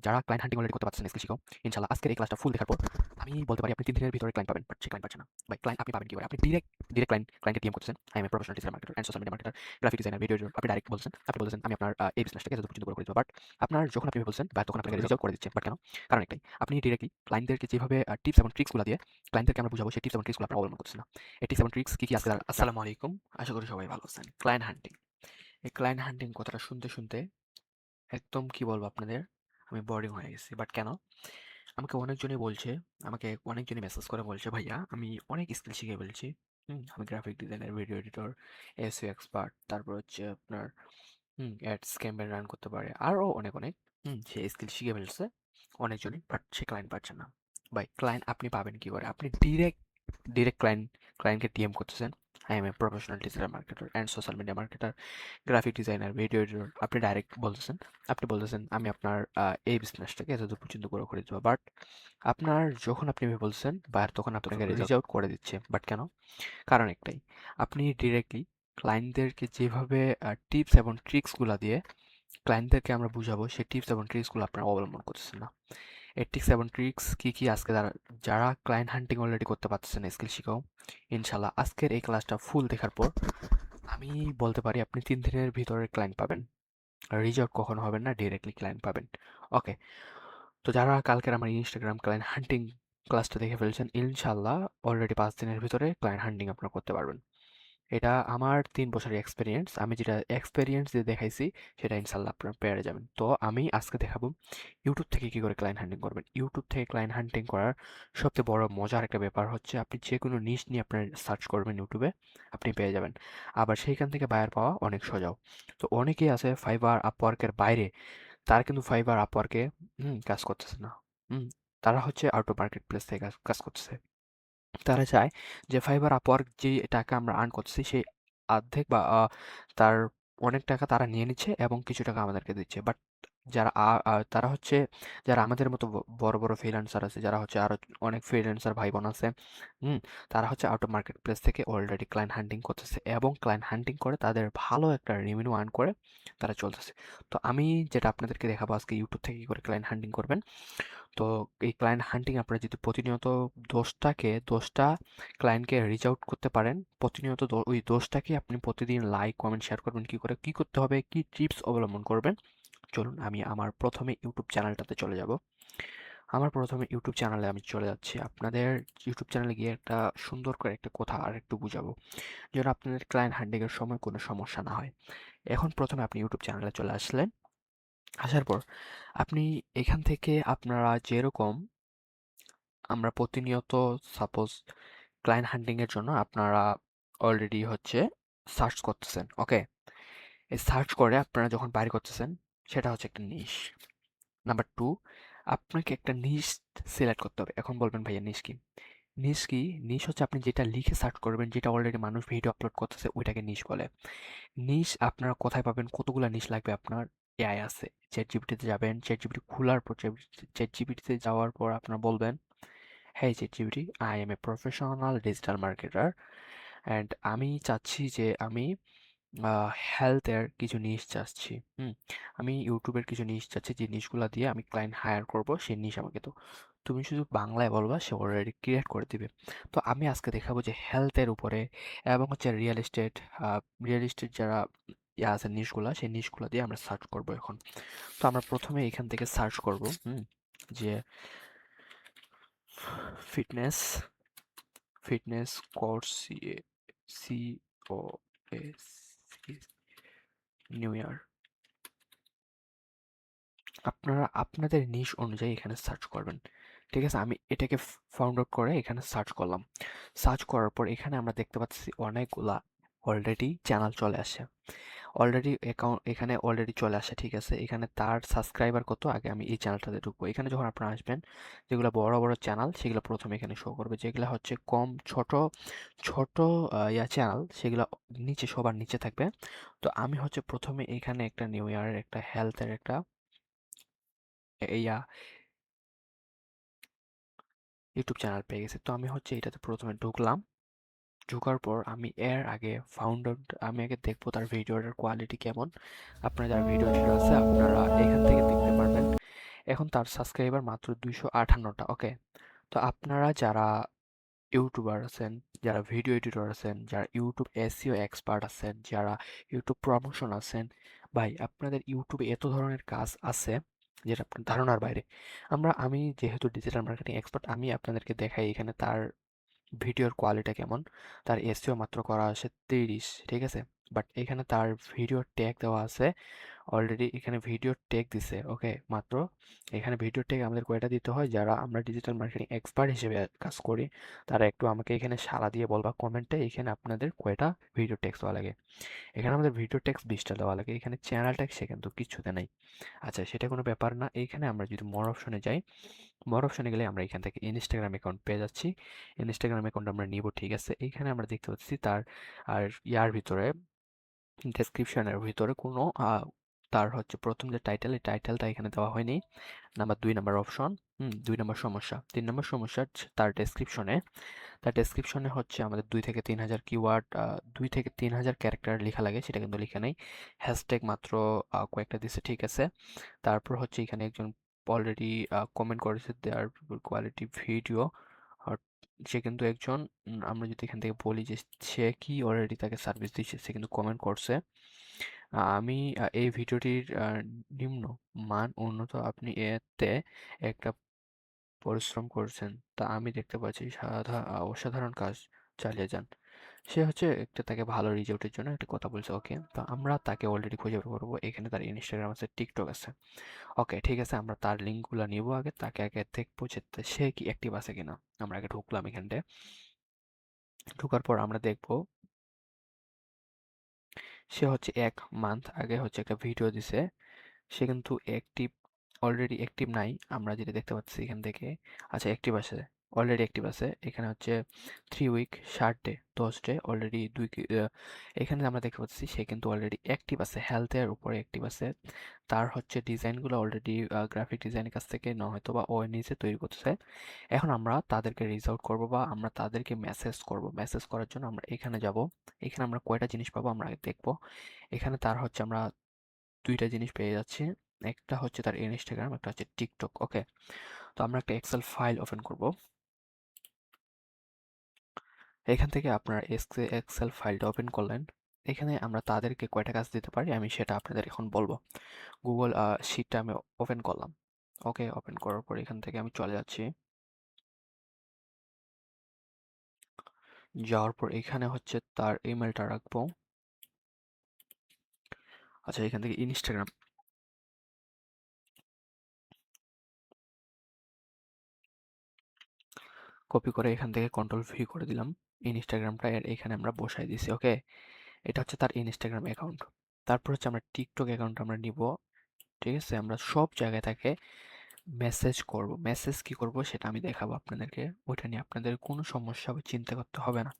যারা ক্লায়েন্ট হান্টিং অলরেডি করতে পারছেন স্কিল শিখাও ইনশাআল্লাহ আজকের এই ক্লাসটা ফুল দেখার পর আমি বলতে পারি আপনি 3 দিনের ভিতরে ক্লায়েন্ট পাবেন, বাট সে ক্লায়েন্ট পাচ্ছেন না। ভাই ক্লায়েন্ট আপনি পাবেন কি করে? আপনি ডিরেক্ট ক্লায়েন্টকে টিএম করতেছেন। I am a professional digital marketer and social media marketer, graphic designer, video editor. আপনি ডাইরেক্ট বলছেন, আমি আপনার এই বিজনেসটাকে এত পর্যন্ত করে দিব। বাট আপনার যখন আপনি বলছেন বা তখন আপনাকে রিচ আউট করে দিচ্ছে। বাট কেন? কারণ একটাই, আপনি ডিরেক্টলি ক্লায়েন্টদেরকে যেভাবে টিপস এবং ট্রিক্সগুলো দিয়ে ক্লায়েন্টদেরকে আমরা বুঝাবো সেই টিপস এবং ট্রিক্সগুলো আপনারা অবলম্বন করতেছেন না। এই টিপস এবং ট্রিক্স কি আজকে আসসালামু আলাইকুম, আশা করি সবাই ভালো আছেন। ক্লায়েন্ট হান্টিং, এই ক্লায়েন্ট হান্টিং কথাটা শুনতে একদম কি বলবো আপনাদের, আমি বোরিং হয়ে গেছি। বাট কেন? আমাকে অনেকজনই বলছে, আমাকে অনেকজনই মেসেজ করে বলছে, ভাইয়া আমি অনেক স্কিল শিখে ফেলছি। আমি graphic designer, video editor, SEO expert, তারপর হচ্ছে আপনার অ্যাডস ক্যাম্পেইন রান করতে পারে, আরও অনেক সে স্কিল শিখে ফেলছে অনেকজনই, বাট সে ক্লায়েন্ট পাচ্ছে না। ভাই ক্লায়েন্ট আপনি পাবেন কি করে? আপনি ডিরেক্ট ক্লায়েন্টকে টিএম করতেছেন। I am a professional digital marketer and social media marketer, graphic designer, video editor. আপনি ডাইরেক্ট বলতেছেন, আমি আপনার এই বিজনেসটাকে এতদূর পর্যন্ত গ্রো করে দেবো। বাট আপনার যখন আপনি বলছেন বা তখন আপনাকে রিচ আউট করে দিচ্ছে। বাট কেন? কারণ একটাই, আপনি ডিরেক্টলি ক্লায়েন্টদেরকে যেভাবে টিপস এবং ট্রিক্সগুলো দিয়ে ক্লায়েন্টদেরকে আমরা বুঝাবো সেই টিপস এবং ট্রিক্সগুলো আপনারা অবলম্বন করতেছেন না। এই টিপস এবং ট্রিক্স কি আজকে যারা ক্লায়েন্ট হান্টিং অলরেডি করতে পারতেছেন স্কিল শিখাও ইনশাল্লাহ আজকের এই ক্লাসটা ফুল দেখার পর আমি বলতে পারি আপনি 3 দিনের ভিতরে ক্লায়েন্ট পাবেন। রিচ আউট কখনো হবেন না, ডিরেক্টলি ক্লায়েন্ট পাবেন। ওকে, তো যারা কালকের আমার ইনস্টাগ্রাম ক্লায়েন্ট হান্টিং ক্লাসটা দেখে ফেলছেন ইনশাল্লাহ অলরেডি 5 দিনের ভিতরে ক্লায়েন্ট হান্টিং আপনারা করতে পারবেন। এটা আমার 3 বছরের এক্সপেরিয়েন্স। আমি যেটা এক্সপেরিয়েন্স দিয়ে দেখাইছি সেটা ইনশাল্লাহ আপনারা পেরে যাবেন। তো আমি আজকে দেখাবো ইউটিউব থেকে কি করে ক্লায়েন্ট হান্টিং করবেন। ইউটিউব থেকে ক্লায়েন্ট হান্টিং করার সবচেয়ে বড় মজার একটা ব্যাপার হচ্ছে আপনি যে কোনো নিশ নিয়ে আপনার সার্চ করবেন ইউটিউবে, আপনি পেয়ে যাবেন। আবার সেইখান থেকে বায়ার পাওয়া অনেক সোজাও। তো অনেকেই আছে ফাইবার আপওয়ার্কের বাইরে, তারা কিন্তু ফাইবার আপওয়ার্কে কাজ করতেছে না। হুম, তারা হচ্ছে আউট অফ মার্কেট প্লেস থেকে কাজ করতেছে। তারা চায় যে ফাইবার আপওয়ার্ক যে টাকা আমরা আর্ন করতেছি সেই অর্ধেক বা তার অনেক টাকা তারা নিয়ে নিচ্ছে এবং কিছু টাকা আমাদেরকে দিচ্ছে। বাট যারা তারা হচ্ছে যারা আমাদের মতো বড় ফ্রিল্যান্সার আছে, যারা হচ্ছে আরো অনেক ফ্রিল্যান্সার ভাই বোন আছে, হুম, তারা হচ্ছে আউট অফ মার্কেট প্লেস থেকে অলরেডি ক্লায়েন্ট হান্টিং করতেছে এবং ক্লায়েন্ট হান্টিং করে তাদের ভালো একটা রেভিনিউ আর্ন করে তারা চলতেছে। তো আমি যেটা আপনাদেরকে দেখাবো আজকে ইউটিউব থেকে কি করে ক্লায়েন্ট হান্টিং করবেন। তো এই ক্লায়েন্ট হান্টিং আপনারা যদি প্রতিনিয়ত 10টা ক্লায়েন্টকে রিচ আউট করতে পারেন, প্রতিনিয়ত ওই 10টাকে আপনি প্রতিদিন লাইক কমেন্ট শেয়ার করবেন কি করে, কি করতে হবে, কি টিপস অবলম্বন করবেন। চলুন আমি আমার প্রথমে ইউটিউব চ্যানেলটাতে চলে যাব। আমার প্রথমে ইউটিউব চ্যানেলে আমি চলে যাচ্ছি। আপনাদের ইউটিউব চ্যানেলে গিয়ে একটা সুন্দর করে একটা কথা আর একটু বুঝাবো যেন আপনাদের ক্লায়েন্ট হান্টিং এর সময় কোনো সমস্যা না হয়। এখন প্রথমে আপনি ইউটিউব চ্যানেলে চলে আসলেন, আসার পর আপনি এখান থেকে আপনারা যেরকম আমরা প্রতিনিয়ত সাপোজ ক্লায়েন্ট হান্টিং এর জন্য আপনারা অলরেডি হচ্ছে সার্চ করতেছেন। ওকে, এই সার্চ করে আপনারা যখন বাইর করতেছেন সেটা হচ্ছে একটা নিশ। নাম্বার 2, আপনাকে একটা নিশ সিলেক্ট করতে হবে। এখন বলবেন ভাইয়া নিশ কি? নিশ কি? নিশ হচ্ছে আপনি যেটা লিখে সার্চ করবেন, যেটা অলরেডি মানুষ ভিডিও আপলোড করতেছে ওইটাকে নিশ বলে। নিশ আপনারা কোথায় পাবেন? কতগুলা নিশ লাগবে আপনার? এআই আছে। চ্যাটজিপিটিতে যাবেন, চ্যাটজিপিটি খোলার পর চ্যাটজিপিটিতে যাওয়ার পর আপনারা বলবেন, হ্যাঁ ChatGPT, I am a professional digital marketer and আমি চাচ্ছি যে আমি হেলথের কিছু নিশ চাচ্ছি। আমি ইউটিউবের কিছু নিশ চাচ্ছি যে নিশগুলো দিয়ে আমি ক্লায়েন্ট হায়ার করব, সেই নিশ আমাকে তো তুমি শুধু বাংলায় বলবা, সে অলরেডি ক্রিয়েট করে দিবে। তো আমি আজকে দেখাবো যে হেলথের উপরে এবং হচ্ছে রিয়েল এস্টেট যারা আছে নিশগুলা, সেই নিশগুলা দিয়ে আমরা সার্চ করব এখন। তো আমরা প্রথমে এখান থেকে সার্চ করব যে fitness fitness course, COS new year. আপনারা আপনাদের নিশ অনুযায়ী এখানে সার্চ করবেন। ঠিক আছে, আমি এটাকে ফাউন্ড আউট করে এখানে সার্চ করলাম। সার্চ করার পর এখানে আমরা দেখতে পাচ্ছি অনেকগুলা অলরেডি চ্যানেল চলে আসে, অলরেডি অ্যাকাউন্ট এখানে অলরেডি চলে আসে। ঠিক আছে, এখানে তার সাবস্ক্রাইবার কত, আগে আমি এই চ্যানেলটাতে ঢুকবো। এখানে যখন আপনারা আসবেন, যেগুলো বড় চ্যানেল সেগুলো প্রথমে এখানে শো করবে, যেগুলো হচ্ছে কম ছোট ছোট চ্যানেল সেগুলো নিচে সবার নিচে থাকবে। তো আমি হচ্ছে প্রথমে এখানে একটা নিউ ইয়ারের একটা হেলথের একটা ইয়া ইউটিউব চ্যানেল পেয়ে গেছি। তো আমি হচ্ছে এটাতে প্রথমে ঢুকলাম। ঢোকার পর আমি এর আগে আমি আগে দেখবো তার ভিডিওটার কোয়ালিটি কেমন। আপনারা যারা ভিডিও এডিটর আছে আপনারা এখান থেকে দেখতে পারবেন এখন তার সাবস্ক্রাইবার মাত্র 258টা। ওকে, তো আপনারা যারা ইউটিউবার আছেন, যারা ভিডিও এডিটর আছেন, যারা ইউটিউব এসইও এক্সপার্ট আছেন, যারা ইউটিউব প্রমোশন আছেন, ভাই আপনাদের ইউটিউবে এত ধরনের কাজ আছে যেটা আপনার ধারণার বাইরে। আমি যেহেতু ডিজিটাল মার্কেটিং এক্সপার্ট, আমি আপনাদেরকে দেখাই এখানে তার ভিডিওর কোয়ালিটি কেমন। তার এসইও মাত্র করা আছে 30, ঠিক আছে? বাট এখানে তার ভিডিও ট্যাগ দেওয়া আছে অলরেডি, এখানে ভিডিও ট্যাগ দিছে। ওকে, মাত্র এখানে ভিডিও ট্যাগ আমাদের কয়টা দিতে হয়, যারা আমরা ডিজিটাল মার্কেটিং এক্সপার্ট হিসেবে কাজ করি তারা একটু আমাকে এখানে সাড়া দিয়ে বলবা কমেন্টে এখানে আপনাদের কয়টা ভিডিও ট্যাক্স দেওয়া লাগে। এখানে আমাদের ভিডিও ট্যাক্স 20টা দেওয়া লাগে। এখানে চ্যানেল ট্যাক্স সে কিন্তু কিছুতে নাই। আচ্ছা, সেটা কোনো ব্যাপার না। এইখানে আমরা যদি মোর অপশনে যাই, মোর অপশনে গেলে আমরা এখান থেকে ইনস্টাগ্রাম অ্যাকাউন্ট পেয়ে যাচ্ছি। ইনস্টাগ্রাম অ্যাকাউন্ট আমরা নিব, ঠিক আছে? এইখানে আমরা দেখতে পাচ্ছি তার আর ইয়ার ভিতরে ডেসক্রিপশনের ভিতরে কোনো তার হচ্ছে প্রথম যে টাইটেল, এই টাইটেলটা এখানে দেওয়া হয়নি। নাম্বার 2 নাম্বার অপশন, 2 নম্বর সমস্যা। 3 নম্বর সমস্যা তার ডেসক্রিপশনে হচ্ছে আমাদের 2 থেকে 3000 কিওয়ার্ড, 2 থেকে 3000 ক্যারেক্টার লেখা লাগে, সেটা কিন্তু লেখা নেই। হ্যাশট্যাগ মাত্র কয়েকটা দিছে, ঠিক আছে? তারপর হচ্ছে এখানে একজন অলরেডি কমেন্ট করেছে দেয়ার কোয়ালিটি ভিডিও। সে কিন্তু একজন, আমরা যদি এখান থেকে বলি যে সে কি অলরেডি তাকে সার্ভিস দিচ্ছে, সে কিন্তু কমেন্ট করছে আমি এই ভিডিওটির নিম্ন মান উন্নত, আপনি এতে একটা পরিশ্রম করছেন, তা আমি দেখতে পাচ্ছি অসাধারণ কাজ, চালিয়ে যান। সে হচ্ছে একটা তাকে ভালো রিজল্টের জন্য একটা কথা বলছে। ওকে, তো আমরা তাকে অলরেডি খুঁজে বের করবো। এখানে তার ইনস্টাগ্রাম আছে, টিকটক আছে। ওকে, ঠিক আছে, আমরা তার লিঙ্কগুলো নিব আগে, তাকে আগে দেখবো যে সে কি অ্যাক্টিভ আছে কিনা। আমরা আগে ঢুকলাম এখানটায়, ঢোকার পর আমরা দেখবো সে হচ্ছে 1 মান্থ আগে হচ্ছে একটা ভিডিও দিছে। সে কিন্তু অলরেডি অ্যাক্টিভ নাই, আমরা যেটা দেখতে পাচ্ছি এখান থেকে। আচ্ছা, অ্যাক্টিভ আছে, অলরেডি অ্যাক্টিভ আছে। এখানে হচ্ছে 3 উইক, 60 ডে, 10 ডে, অলরেডি এখানে আমরা দেখতে পাচ্ছি সে কিন্তু অলরেডি অ্যাক্টিভ আছে, হেলথের উপরে অ্যাক্টিভ আছে। তার হচ্ছে ডিজাইনগুলো অলরেডি গ্রাফিক ডিজাইনের কাছ থেকে না হয়তো বা ও নিজে তৈরি করছে। এখন আমরা তাদেরকে রিচ আউট করবো বা আমরা তাদেরকে মেসেজ করব। মেসেজ করার জন্য আমরা এখানে যাব। এখানে আমরা কয়টা জিনিস পাবো আমরা আগে দেখবো। এখানে তার হচ্ছে আমরা 2টা জিনিস পেয়ে যাচ্ছি। একটা হচ্ছে তার ইনস্টাগ্রাম, একটা হচ্ছে টিকটক। ওকে, তো আমরা একটা এক্সেল ফাইল ওপেন করব। এখান থেকে আপনার এক্সেল ফাইলটা ওপেন করলেন। এখানে আমরা তাদেরকে কয়টা কাজ দিতে পারি আমি সেটা আপনাদের এখন বলবো। গুগল শিটটা আমি ওপেন করলাম। ওকে, ওপেন করার পর এখান থেকে আমি চলে যাচ্ছি। যাওয়ার পর এখানে হচ্ছে তার ইমেলটা রাখবো। আচ্ছা, এখান থেকে ইনস্টাগ্রাম কপি করে এখান থেকে কন্ট্রোল-ভি করে দিলাম। ইনস্টাগ্রামটা এর এখানে আমরা বসাই দিছি। ওকে, এটা হচ্ছে তার ইনস্টাগ্রাম অ্যাকাউন্ট। তারপর হচ্ছে আমরা টিকটক অ্যাকাউন্ট আমরা নিব, ঠিক আছে? আমরা সব জায়গায় তাকে মেসেজ করব। মেসেজ কি করব সেটা আমি দেখাবো আপনাদেরকে। ওইটা নিয়ে আপনাদের কোনো সমস্যা বা চিন্তা করতে হবে না।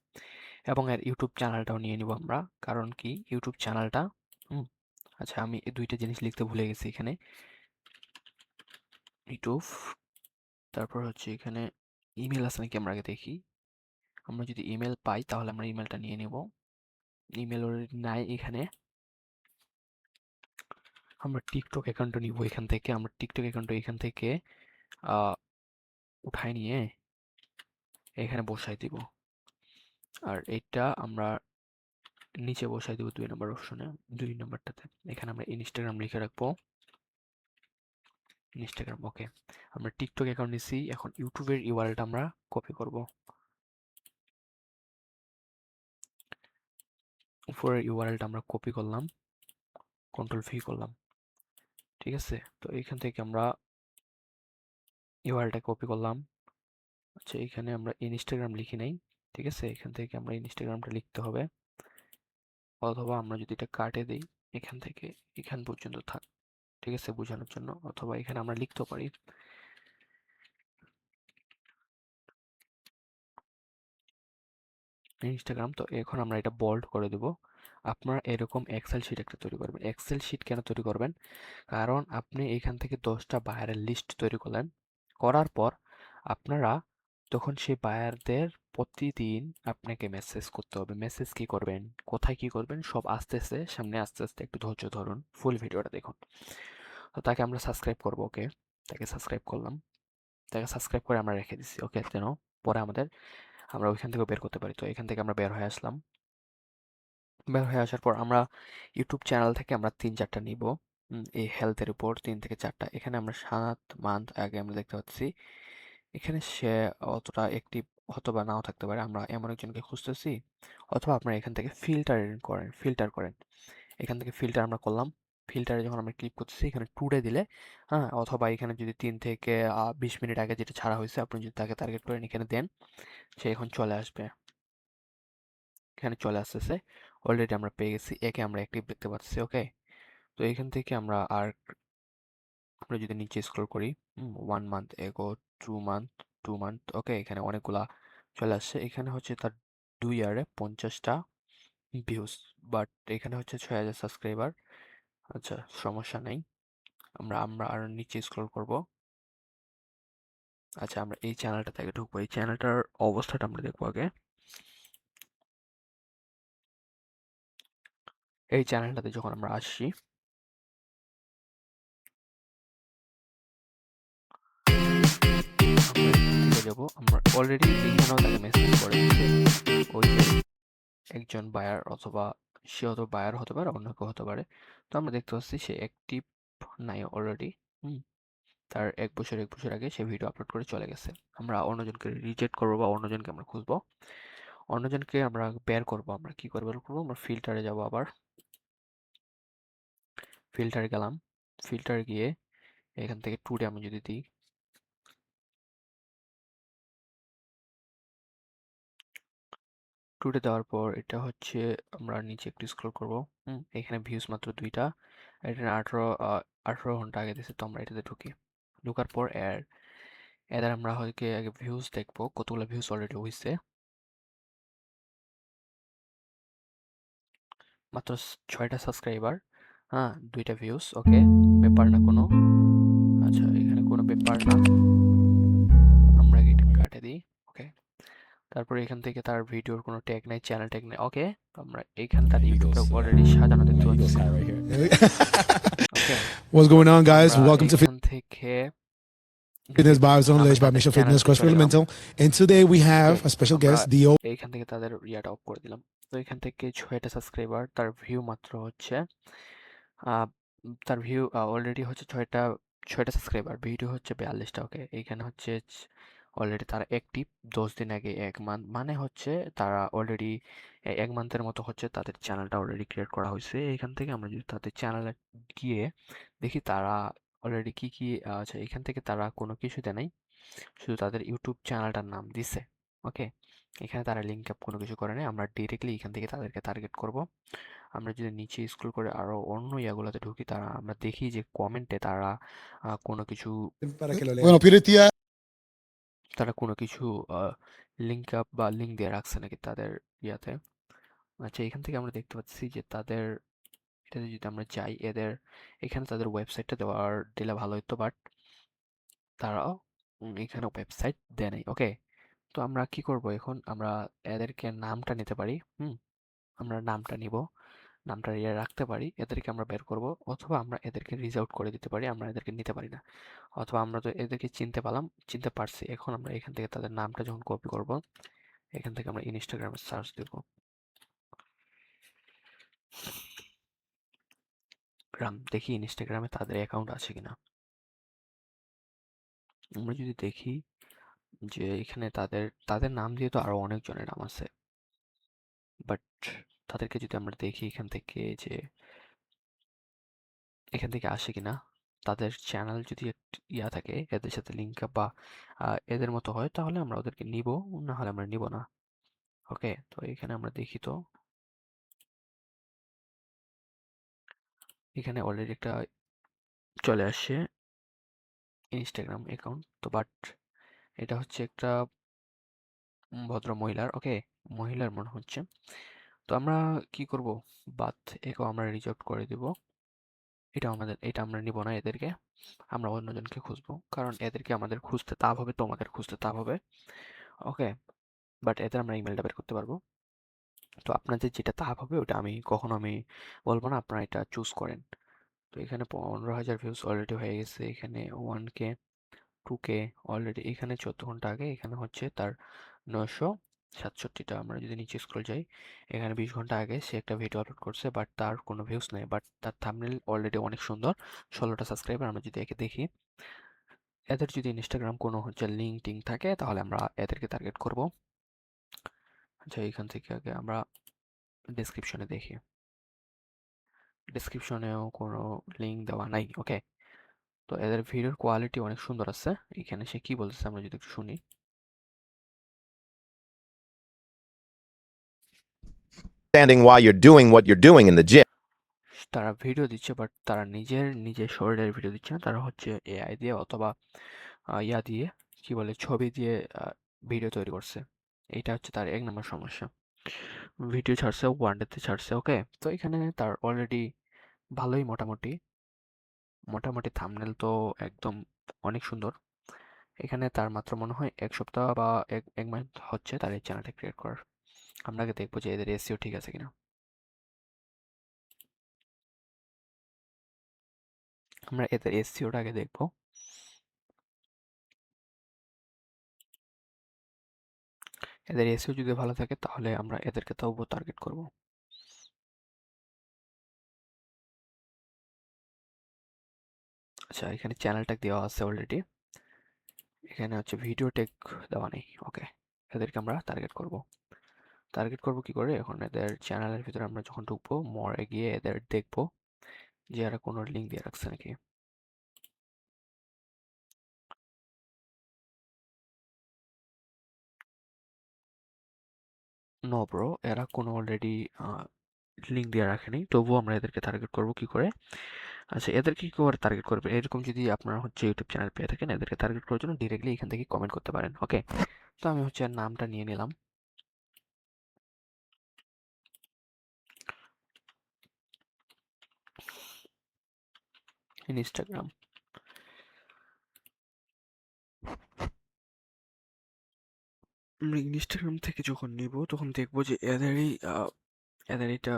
এবং এর ইউটিউব চ্যানেলটাও নিয়ে নিব আমরা। কারণ কি ইউটিউব চ্যানেলটা, হুম, আচ্ছা আমি এই 2টা জিনিস লিখতে ভুলে গেছি এখানে। ইউটিউব, তারপর হচ্ছে এখানে ইমেল আছে নাকি আমরা আগে দেখি। আমরা যদি ইমেল পাই তাহলে আমরা ইমেলটা নিয়ে নিব। ইমেল অলরেডি নাই এখানে। আমরা টিকটক অ্যাকাউন্টটা নিব এখান থেকে। আমরা টিকটক অ্যাকাউন্টটা এখান থেকে আহ, উঠায় নিয়ে এখানে বসাই দিব। আর এটা আমরা নিচে বসাই দিব 2 নম্বর অপশনে, 2 নম্বরটাতে। এখানে আমরা ইনস্টাগ্রাম লিখে রাখবো। ইনস্টাগ্রাম, ওকে। আমরা টিকটক অ্যাকাউন্ট নিছি, এখন ইউটিউবের ইউআরএলটা আমরা কপি করব। উপরের ইউআরএলটা আমরা কপি করলাম, কন্ট্রোল-ভি করলাম, ঠিক আছে? তো এখান থেকে আমরা ইউআরএলটা কপি করলাম। আচ্ছা, এখানে আমরা ইনস্টাগ্রাম লিখি নাই, ঠিক আছে? এখান থেকে আমরা ইনস্টাগ্রামটা লিখতে হবে, অথবা আমরা যদি এটা কাটে দেই এখান থেকে এখান পর্যন্ত থাক, ঠিক আছে, বোঝানোর জন্য। অথবা এখানে আমরা লিখতে পারি ইনস্টাগ্রাম। তো এখন আমরা এটা বোল্ড করে দেব। আপনারা এরকম এক্সেল শিট একটা তৈরি করবেন। এক্সেল শিট কেন তৈরি করবেন? কারণ আপনি এখান থেকে 10টা বায়ারের লিস্ট তৈরি করলেন, করার পর আপনারা তখন সেই বায়ারদের প্রতিদিন আপনাকে মেসেজ করতে হবে। মেসেজ কি করবেন, কোথায় কি করবেন, সব আস্তে আস্তে সামনে, আস্তে আস্তে একটু ধৈর্য ধরুন, ফুল ভিডিওটা দেখুন। তো তাকে আমরা সাবস্ক্রাইব করবো। ওকে, তাকে সাবস্ক্রাইব করলাম, তাকে সাবস্ক্রাইব করে আমরা রেখে দিচ্ছি, ওকে, যেন পরে আমরা ওইখান থেকে বের করতে পারি। তো এখান থেকে আমরা বের হয়ে আসলাম। বের হয়ে আসার পর আমরা ইউটিউব চ্যানেল থেকে আমরা ৩-৪টা নিব, এই হেলথের উপর ৩ থেকে ৪টা। এখানে আমরা ৭ মান্থ আগে আমরা দেখতে পাচ্ছি, এখানে সে অতটা অ্যাক্টিভ হয়তো বা নাও থাকতে পারে। আমরা এমন একজনকে খুঁজতেছি, অথবা আপনারা এখান থেকে ফিল্টার করেন। এখান থেকে ফিল্টার আমরা করলাম। ফিল্টারে যখন আমরা ক্লিক করতেছি, এখানে টুডে দিলে, হ্যাঁ, অথবা এখানে যদি ৩ থেকে ২০ মিনিট আগে যেটা ছাড়া হয়েছে আপনি যদি তাকে টার্গেট করেন এখানে দেন, সে এখন চলে আসবে। এখানে চলে আসতেছে, অলরেডি আমরা পেয়ে গেছি, একে আমরা অ্যাক্টিভ দেখতে পাচ্ছি, ওকে। তো এখান থেকে আমরা যদি নিচে স্ক্রল করি, 1 মান্থ এগো, 2 মান্থ, 2 মান্থ, ওকে, এখানে অনেকগুলা চলে আসছে। এখানে হচ্ছে তার 2 ইয়ারে 50টা ভিউজ, বাট এখানে হচ্ছে 6,000 সাবস্ক্রাইবার। আচ্ছা, সমস্যা নেই। আমরা আমরা আরো নিচে স্ক্রল করব। আচ্ছা, আমরা এই চ্যানেলটা থেকে ঢুকবো, এই চ্যানেলটার অবস্থাটা আমরা দেখবো আগে। এই চ্যানেলটাতে যখন আমরা আসি, আমরা এখান থেকে যাব, আমরা অলরেডি এইখানেও তাকে মেসেজ করে দিচ্ছে, ওই যে একজন বায়ার, অথবা সে হয়তো বায়ার হতে পারে, অন্য কেউ হতে পারে। তো আমরা দেখতে পাচ্ছি সে অ্যাক্টিভ নাই অলরেডি। তার ১ বছর আগে সে ভিডিও আপলোড করে চলে গেছে। আমরা অন্যজনকে রিজেক্ট করবো বা অন্যজনকে আমরা খুঁজবো, অন্যজনকে আমরা বের করবো। আমরা কি করে বের করবো? আমরা ফিল্টারে যাব, আবার ফিল্টারে গেলাম, ফিল্টারে গিয়ে এখান থেকে টুডে আমি যদি দিই, টুডে দেওয়ার পর এটা হচ্ছে, আমরা নিচে একটু স্ক্রল করব, এখানে ভিউজ মাত্র 2টা, এটা 18 ঘন্টা আগে দিয়েছে। তো আমরা এটাতে ঢুকি, ঢোকার পর এদের আমরা হয়তো আগে ভিউজ দেখবো, কতগুলো ভিউজ অলরেডি হয়েছে। মাত্র 6টা সাবস্ক্রাইবার, হ্যাঁ, 2টা ভিউজ, ওকে, ব্যাপার না কোনো। আচ্ছা, এখানে কোনো ব্যাপার না, আমরা এটা কাটে দিই, ওকে। তারপরে এখান থেকে তার ভিডিওর কোনো ট্যাগ নাই, চ্যানেল ট্যাগ নেই, ওকে। আমরা এখানে তার ইউটিউবটা অলরেডি সাজানো দেখতে পাচ্ছি, ওকে। What's going on, guys? আমরা Welcome to এখান থেকে Fitness Biozone, আমরা led by তাদের Mission Fitness, চ্যানেলটাতে চলে CrossFit গেলাম, Mental. And today we okay. have a special আমরা guest, Dio. এইখান থেকে তাদের ইয়াটা অফ করে দিলাম। তো এখান থেকে 6টা সাবস্ক্রাইবার, তার ভিউ মাত্র হচ্ছে আহ, তার ভিউ অলরেডি হচ্ছে 6টা সাবস্ক্রাইবার, ভিডিও হচ্ছে 42টা, ওকে। এইখানে হচ্ছে অলরেডি তারা অ্যাক্টিভ 10 দিন আগে, 1 মান্থ, মানে হচ্ছে তারা অলরেডি 1 মান্থের মতো হচ্ছে তাদের চ্যানেলটা অলরেডি ক্রিয়েট করা হয়েছে। এখান থেকে আমরা যদি তাদের চ্যানেলে গিয়ে দেখি তারা অলরেডি কি কি, আচ্ছা, এখান থেকে তারা কোনো কিছুতে নাই, শুধু তাদের ইউটিউব চ্যানেলটার নাম দিছে, ওকে। এখানে তারা লিঙ্ক আপ কোনো কিছু করে নাই, আমরা ডিরেক্টলি এখান থেকে তাদেরকে টার্গেট করব। আমরা যদি নিচে স্ক্রল করে আরো অন্য ইয়াগুলোতে ঢুকি, আমরা দেখি যে কমেন্টে তারা কোনো কিছু, Para que lo lean. Bueno, Piretia. তারা কোনো কিছু লিঙ্ক আপ বা লিঙ্ক দিয়ে রাখছে নাকি তাদের ইয়াতে। আচ্ছা, এখান থেকে আমরা দেখতে পাচ্ছি যে তাদের এটাতে যদি আমরা যাই, এখানে তাদের ওয়েবসাইটটা দিলে ভালো হতো, বাট তারাও এখানে ওয়েবসাইট দেয় নাই, ওকে। তো আমরা কি করব এখন? আমরা এদেরকে নামটা নিতে পারি, আমরা নামটা নিব, নামটা রাখতে পারি, এদেরকে আমরা বের করব, অথবা আমরা এদেরকে রিজ আউট করে দিতে পারি, আমরা এদেরকে নিতে পারি না। অথবা আমরা তো এদেরকে চিনতে পারছি, এখন আমরা এখান থেকে তাদের নামটা যখন কপি করব, এখান থেকে আমরা ইনস্টাগ্রামে সার্চ দেব, দেখি ইনস্টাগ্রামে তাদের অ্যাকাউন্ট আছে কিনা। আমরা যদি দেখি যে এখানে তাদের তাদের নাম দিয়ে তো আরো অনেকজনের নাম আছে, বাট তাদেরকে যদি আমরা দেখি এখান থেকে আসে কিনা, তাদের চ্যানেল যদি ইয়া থাকে, এদের সাথে লিঙ্ক আপ বা এদের মতো হয়, তাহলে আমরা ওদেরকে নিব, না হলে আমরা নিব না, ওকে। তো এখানে আমরা দেখি, তো এখানে অলরেডি একটা চলে আসছে ইনস্টাগ্রাম অ্যাকাউন্ট, তো বাট এটা হচ্ছে একটা ভদ্র মহিলার, ওকে, মহিলার মনে হচ্ছে। তো আমরা কি করব? বাদ, একেও আমরা রিজেক্ট করে দিব, এটা আমরা নিব না এদেরকে, আমরা অন্যজনকে খুঁজবো, কারণ এদেরকে আমাদের খুঁজতে তাপ হবে, তোমাদের খুঁজতে তাপ হবে, ওকে। বাট এদের আমরা ইমেলটা বের করতে পারবো। তো আপনাদের যেটা তাপ হবে ওটা কখনো আমি বলবো না, আপনারা এটা চুজ করেন। তো এখানে 15,000 ভিউজ অলরেডি হয়ে গেছে, এখানে 1K 2K অলরেডি, এখানে 14 ঘন্টা আগে এখানে হচ্ছে তার 967টা। আমরা যদি নিচে স্ক্রল যাই, এখানে 20 ঘন্টা আগে সে একটা ভিডিও আপলোড করছে, বাট তার কোনো ভিউজ নেই, বাট তার থাম্বনেল অলরেডি অনেক সুন্দর, 16টা সাবস্ক্রাইবার। আমরা যদি একে দেখি, এদের যদি ইনস্টাগ্রাম কোনো হচ্ছে লিঙ্ক টিঙ্ক থাকে তাহলে আমরা এদেরকে টার্গেট করব। আচ্ছা, এখান থেকে আগে আমরা ডেসক্রিপশনে দেখি, ডেসক্রিপশনেও কোনো লিঙ্ক দেওয়া নাই। ওকে, তো এদের ভিডিওর কোয়ালিটি অনেক সুন্দর আছে। এখানে সে কি বলতেছে আমরা যদি একটু শুনি। Understanding why you're doing what you're doing in the gym. তারা ভিডিও দিচ্ছে, বাট তারা নিজের শরীরের ভিডিও দিচ্ছে না, তারা হচ্ছে এআই দিয়ে অথবা ইয়া দিয়ে, কি বলে, ছবি দিয়ে ভিডিও তৈরি করছে। এইটা হচ্ছে তার এক নম্বর সমস্যা। ভিডিও ছাড়ছে, ওয়ান ডেতে ছাড়ছে। ওকে, তো এখানে তার অলরেডি ভালোই মোটামুটি মোটামুটি থাম্বনেল তো একদম অনেক সুন্দর। এখানে তার মাত্র মনে হয় 1 সপ্তাহ বা এক মাস হচ্ছে তার এই চ্যানেলটা ক্রিয়েট করার। আমরা আগে দেখবো যে এদের এসইও ঠিক আছে কিনা। আমরা এদের এসইওটা আগে দেখবো। এদের এসইও যদি ভালো থাকে তাহলে আমরা এদেরকে তবুও টার্গেট করব। আচ্ছা, এখানে চ্যানেল ট্যাগ দেওয়া আছে অলরেডি, এখানে হচ্ছে ভিডিও ট্যাগ দেওয়া নেই। ওকে, এদেরকে আমরা টার্গেট করব। টার্গেট করব কি করে, এখন এদের চ্যানেলের ভিতরে আমরা যখন ঢুকবো, মোরে গিয়ে এদের দেখবো যে এরা কোনো লিঙ্ক দিয়ে রাখছে নাকি। নো ব্রো, এরা কোনো অলরেডি লিঙ্ক দিয়ে রাখেনি, তবুও আমরা এদেরকে টার্গেট করব কি করে। আচ্ছা, এদেরকে কি করে টার্গেট করবে, এরকম যদি আপনারা হচ্ছে ইউটিউব চ্যানেল পেয়ে থাকেন, এদেরকে টার্গেট করার জন্য ডিরেক্টলি এখান থেকে কমেন্ট করতে পারেন। ওকে, তো আমি হচ্ছে নামটা নিয়ে নিলাম, ইনস্টাগ্রাম। আমরা ইনস্টাগ্রাম থেকে যখন নিব তখন দেখবো যে এদের এটা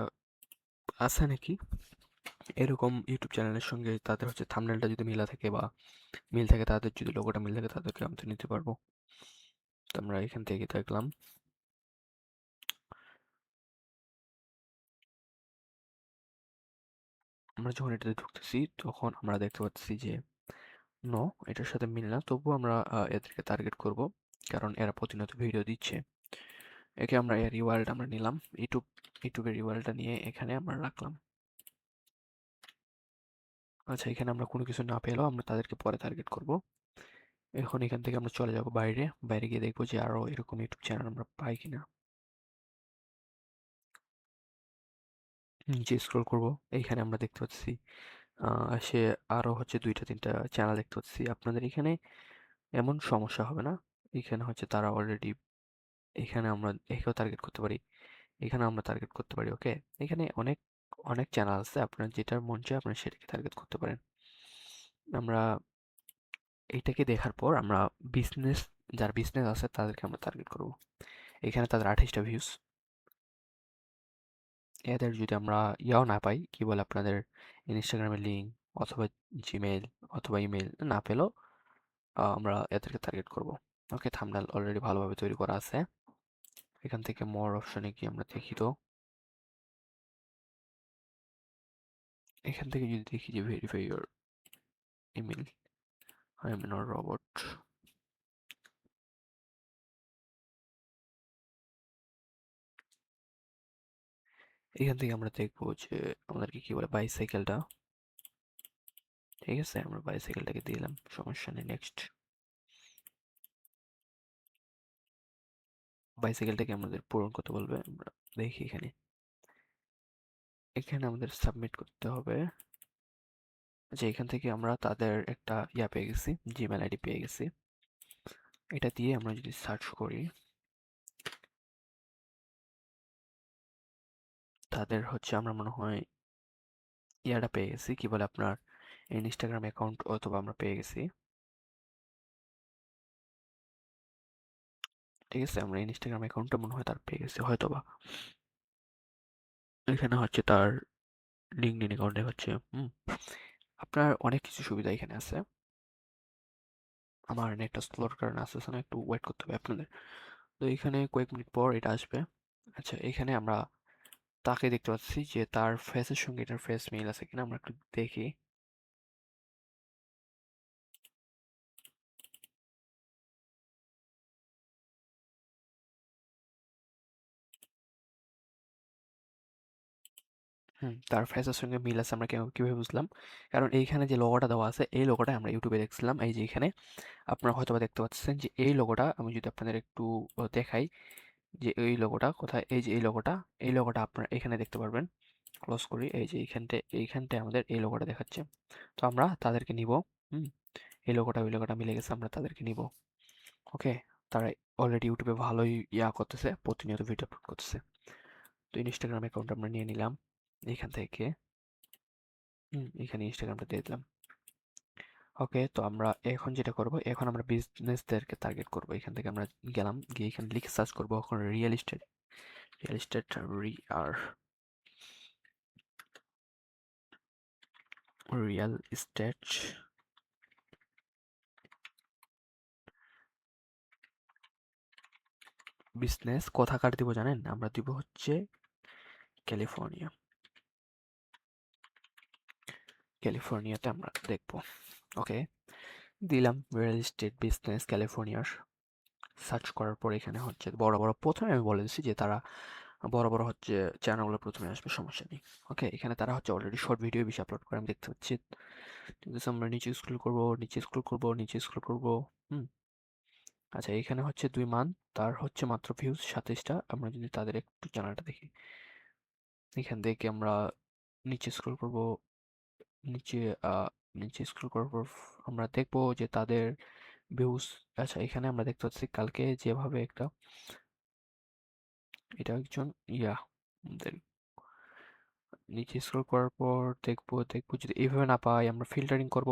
আছে নাকি, এরকম ইউটিউব চ্যানেলের সঙ্গে তাদের হচ্ছে থাম্বনেলটা যদি মিলা থাকে বা মিল থাকে, তাদের যদি লোগোটা মিল থাকে তাদেরকে আমি তো নিতে পারবো। তো আমরা এখান থেকে দেখলাম, আমরা যখন এটাতে ঢুকতেছি তখন আমরা দেখতে পাচ্ছি যে নো, এটার সাথে মিল না, তবুও আমরা এদেরকে টার্গেট করব, কারণ এরা প্রতিনিয়ত ভিডিও দিচ্ছে। একে আমরা এর ইউআরএলটা আমরা নিলাম, ইউটিউবের ইউআরএলটা নিয়ে এখানে আমরা রাখলাম। আচ্ছা, এখানে আমরা কোনো কিছু না পেলেও আমরা তাদেরকে পরে টার্গেট করব। এখন এখান থেকে আমরা চলে যাব বাইরে, বাইরে গিয়ে দেখবো যে আরো এরকম ইউটিউব চ্যানেল আমরা পাই কিনা। নিচে স্ক্রল করব, এইখানে আমরা দেখতে পাচ্ছি সে আরো হচ্ছে 2টা 3টা চ্যানেল দেখতে পাচ্ছি। আপনাদের এখানে এমন সমস্যা হবে না, এখানে হচ্ছে তারা অলরেডি, এখানে আমরা একেও টার্গেট করতে পারি, এখানে আমরা টার্গেট করতে পারি। ওকে, এখানে অনেক অনেক চ্যানেল আছে, আপনার যেটার মন চায় আপনার সেটাকে টার্গেট করতে পারেন। আমরা এইটাকে দেখার পর আমরা বিজনেস, যার বিজনেস আছে তাদেরকে আমরা টার্গেট করব। এখানে তাদের 28টা ভিউজ। এদের যদি আমরা ইয়াও না পাই, কি বলে আপনাদের ইনস্টাগ্রামের লিঙ্ক অথবা জিমেইল অথবা ইমেল না পেলেও আমরা এদেরকে টার্গেট করব। ওকে, থাম্বনেল অলরেডি ভালোভাবে তৈরি করা আছে। এখান থেকে মোর অপশনে গিয়ে আমরা দেখি, তো এখান থেকে যদি দেখি যে verify your email, I am not robot, এখান থেকে আমরা দেখবো যে আমাদেরকে কি বলে বাইসাইকেলটা। ঠিক আছে, আমরা বাইসাইকেলটাকে দিলাম, সমস্যা নেই। নেক্সট, বাইসাইকেলটাকে আমাদের পূরণ করতে বলবে, আমরা দেখি এখানে, এখানে আমাদের সাবমিট করতে হবে। আচ্ছা, এখান থেকে আমরা তাদের একটা ইয়া পেয়ে গেছি, জিমেল আইডি পেয়ে গেছি। এটা দিয়ে আমরা যদি সার্চ করি, তাদের হচ্ছে আমরা মনে হয় ইয়াটা পেয়ে গেছি, কি বলে আপনার ইনস্টাগ্রাম অ্যাকাউন্ট অথবা আমরা পেয়ে গেছি। ঠিক আছে, আমরা ইনস্টাগ্রাম অ্যাকাউন্টটা মনে হয় তার পেয়ে গেছি হয়তোবা। এখানে হচ্ছে তার লিঙ্কডইন অ্যাকাউন্টে হচ্ছে আপনার অনেক কিছু সুবিধা এখানে আছে। আমার নেটটা স্লোর কারণে আসতেছে না, একটু ওয়েট করতে হবে আপনাদের। তো এখানে কয়েক মিনিট পর এটা আসবে। আচ্ছা, এখানে আমরা তাকে দেখতে পাচ্ছি যে তার ফেসের সঙ্গে এটার ফেস মিল আছে কিনা, আমরা একটু দেখি। তার ফেসের সঙ্গে মিল আছে, আমরা কিভাবে বুঝলাম? কারণ এইখানে যে লোগোটা দেওয়া আছে, এই লোগোটা আমরা ইউটিউবে দেখছিলাম। এই যে এখানে আপনারা হয়তোবা দেখতে পাচ্ছেন যে এই লোগোটা আমি যদি আপনাদের একটু দেখাই যে এই লোগোটা কোথায়, এই যে এই লোগোটা আপনারা এখানে দেখতে পারবেন। ক্লোজ করি, এই যে এইখানটায় আমাদের এই লোগোটা দেখাচ্ছে। তো আমরা তাদেরকে নিব। হুম এই লোগোটা ওই লোগোটা মিলে গেছে, আমরা তাদেরকে নিব। ওকে, তারা অলরেডি ইউটিউবে ভালোই করতেছে, প্রতিনিয়ত ভিডিও আপলোড করতেছে। তো ইনস্টাগ্রাম অ্যাকাউন্ট আমরা নিয়ে নিলাম এখান থেকে। এখানে ইনস্টাগ্রামটা দিয়ে দিলাম। ওকে, তো আমরা এখন যেটা করব, এখন আমরা বিজনেসদেরকে টার্গেট করব। এখান থেকে আমরা গেলাম, গিয়ে এখানে লিখে সার্চ করব এখন real estate, real estate business কোথাকার দিব জানেন? আমরা দিব হচ্ছে ক্যালিফোর্নিয়া। ক্যালিফোর্নিয়াতে আমরা দেখব। ওকে, দিলাম রিয়েল এস্টেট বিজনেস ক্যালিফোর্নিয়ার। সার্চ করার পর এখানে হচ্ছে বড় বড়, প্রথমে আমি বলে দিচ্ছি যে তারা বড় বড় হচ্ছে চ্যানেলগুলো প্রথমে আসবে, সমস্যা নেই। ওকে, এখানে তারা হচ্ছে অলরেডি শর্ট ভিডিও বেশি আপলোড করে, আমি দেখতে পাচ্ছি। ঠিক আছে, আমরা নিচে স্ক্রল করব, নিচে স্ক্রল করব। হুম আচ্ছা, এখানে হচ্ছে 2 মান্থ, তার হচ্ছে মাত্র ভিউজ 27টা। আমরা যদি তাদের একটু চ্যানেলটা দেখি, এখান থেকে আমরা নিচে স্ক্রল করব, নিচে নিচে স্ক্রল করার পর আমরা দেখব যে তাদের ভিউজ। আচ্ছা, এখানে আমরা দেখতে পাচ্ছি কালকে যেভাবে একটা, এটা একজন আমাদের নিচে স্ক্রল করার পর দেখবো যদি এইভাবে না পাই, আমরা ফিল্টারিং করব।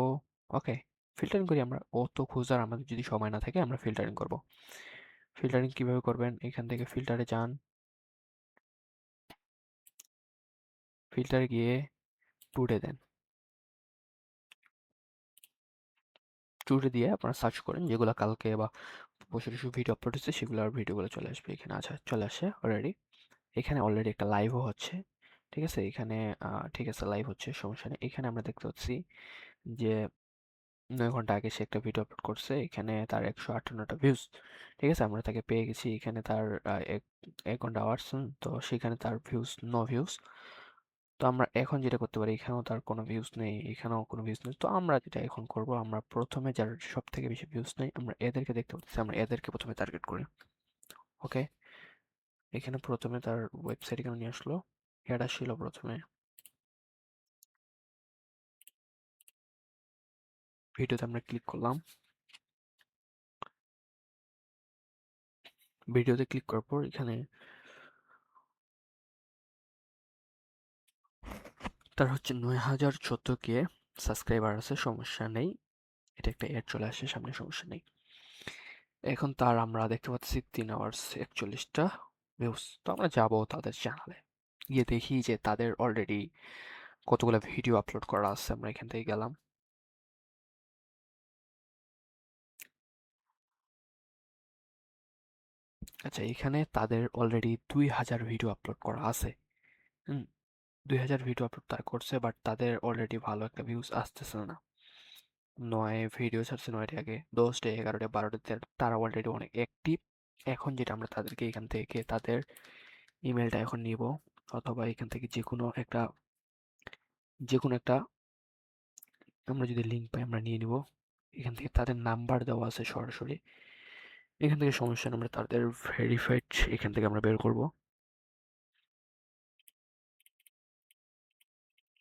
ওকে, ফিল্টারিং করি আমরা, অত খোঁজার আমাদের যদি সময় না থাকে আমরা ফিল্টারিং করব। ফিল্টারিং কিভাবে করবেন? এখান থেকে ফিল্টারে যান, ফিল্টারে গিয়ে টুডে দেন, টুডে দিয়ে আপনারা সার্চ করেন যেগুলো কালকে বা বছর ভিডিও আপলোড হচ্ছে, সেগুলোর ভিডিওগুলো চলে আসবে এখানে। আচ্ছা, চলে আসে অলরেডি। এখানে অলরেডি একটা লাইভও হচ্ছে। ঠিক আছে, এখানে ঠিক আছে, লাইভ হচ্ছে, সমস্যা নেই। এখানে আমরা দেখতে পাচ্ছি যে 9 ঘন্টা আগে সে একটা ভিডিও আপলোড করছে, এখানে তার 158টা ভিউজ। ঠিক আছে, আমরা তাকে পেয়ে গেছি। এখানে তার এক ঘন্টা আওয়ার্স, তো সেখানে তার ভিউজ, নো ভিউজ। তো আমরা এখন যেটা করতে পারি, এখানেও তার কোনো ভিউজ নেই, এখানেও কোনো ভিউজ নেই। তো আমরা যেটা এখন করব, আমরা প্রথমে যার সব থেকে বেশি ভিউজ নেই, আমরা এদেরকে দেখতে পাচ্ছি, আমরা এদেরকে প্রথমে টার্গেট করি। ওকে, এখানে প্রথমে তার ওয়েবসাইট এখানে নিয়ে আসলো, এটা ছিল প্রথমে। ভিডিওতে আমরা ক্লিক করলাম, ভিডিওতে ক্লিক করার পর এখানে তার হচ্ছে 9014 সাবস্ক্রাইবার আছে, সমস্যা নেই। এটা একটা অ্যাড চলে আসে সামনে, সমস্যা নেই। এখন তার আমরা দেখতে পাচ্ছি 3 আওয়ার্স 41টা ভিউজ। তো আমরা যাব তাদের চ্যানেলে, গিয়ে দেখি যে তাদের অলরেডি কতগুলো ভিডিও আপলোড করা আছে। আমরা এখান থেকে গেলাম, আচ্ছা, এখানে তাদের অলরেডি 2000 ভিডিও আপলোড করা আছে। হুম 2000 ভিডিও আপলোড তারা করছে, বাট তাদের অলরেডি ভালো একটা ভিউজ আসতেছে না। 9 ভিডিও ছাড়ছে 9টা আগে, 10টা 11টা 12টা, তারা অলরেডি অনেক অ্যাক্টিভ। এখন যেটা আমরা তাদেরকে এখান থেকে তাদের ইমেলটা এখন নিব, অথবা এখান থেকে যে কোনো একটা আমরা যদি লিঙ্ক পাই আমরা নিয়ে নিব। এখান থেকে তাদের নাম্বার দেওয়া আছে সরাসরি, এখান থেকে সমস্যা নেই, আমরা তাদের ভেরিফাইড এখান থেকে আমরা বের করব।